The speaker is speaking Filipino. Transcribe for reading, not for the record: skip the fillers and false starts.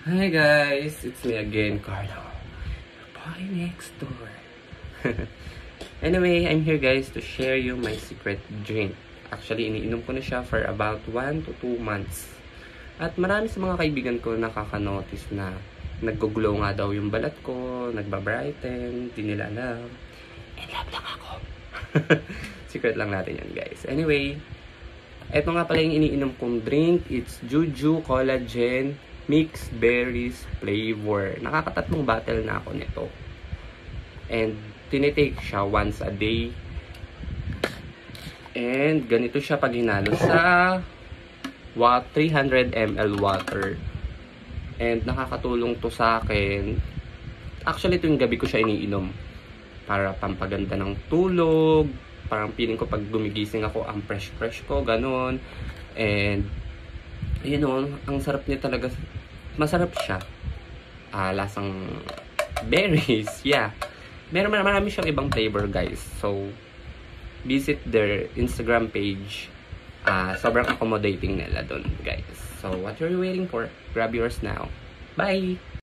Hi guys, it's me again, Carlo. Your boy next door. Anyway, I'm here guys to share you my secret drink. Actually, iniinom ko na siya for about 1 to 2 months. At marami sa mga kaibigan ko nakaka-notice na nag-glow nga daw yung balat ko, nagba-brighten, di nila alam. In love lang ako. Secret lang natin yan guys. Anyway, eto nga pala yung iniinom kong drink. It's Juju Collagen Mixed Berries Flavor. Nakakatatlong bottle na ako nito. And tinitake siya once a day. And ganito siya pag hinalo sa 300 ml water. And nakakatulong to sa akin. Actually, ito yung gabi ko siya iniinom. Para pampaganda ng tulog. Parang feeling ko pag gumigising ako, ang fresh ko, ganun. And you know, ang sarap niya talaga. Masarap siya. Lasang berries. Yeah. Marami siyang ibang flavor, guys. So, visit their Instagram page. Sobrang accommodating nila doon, guys. So, what are you waiting for? Grab yours now. Bye!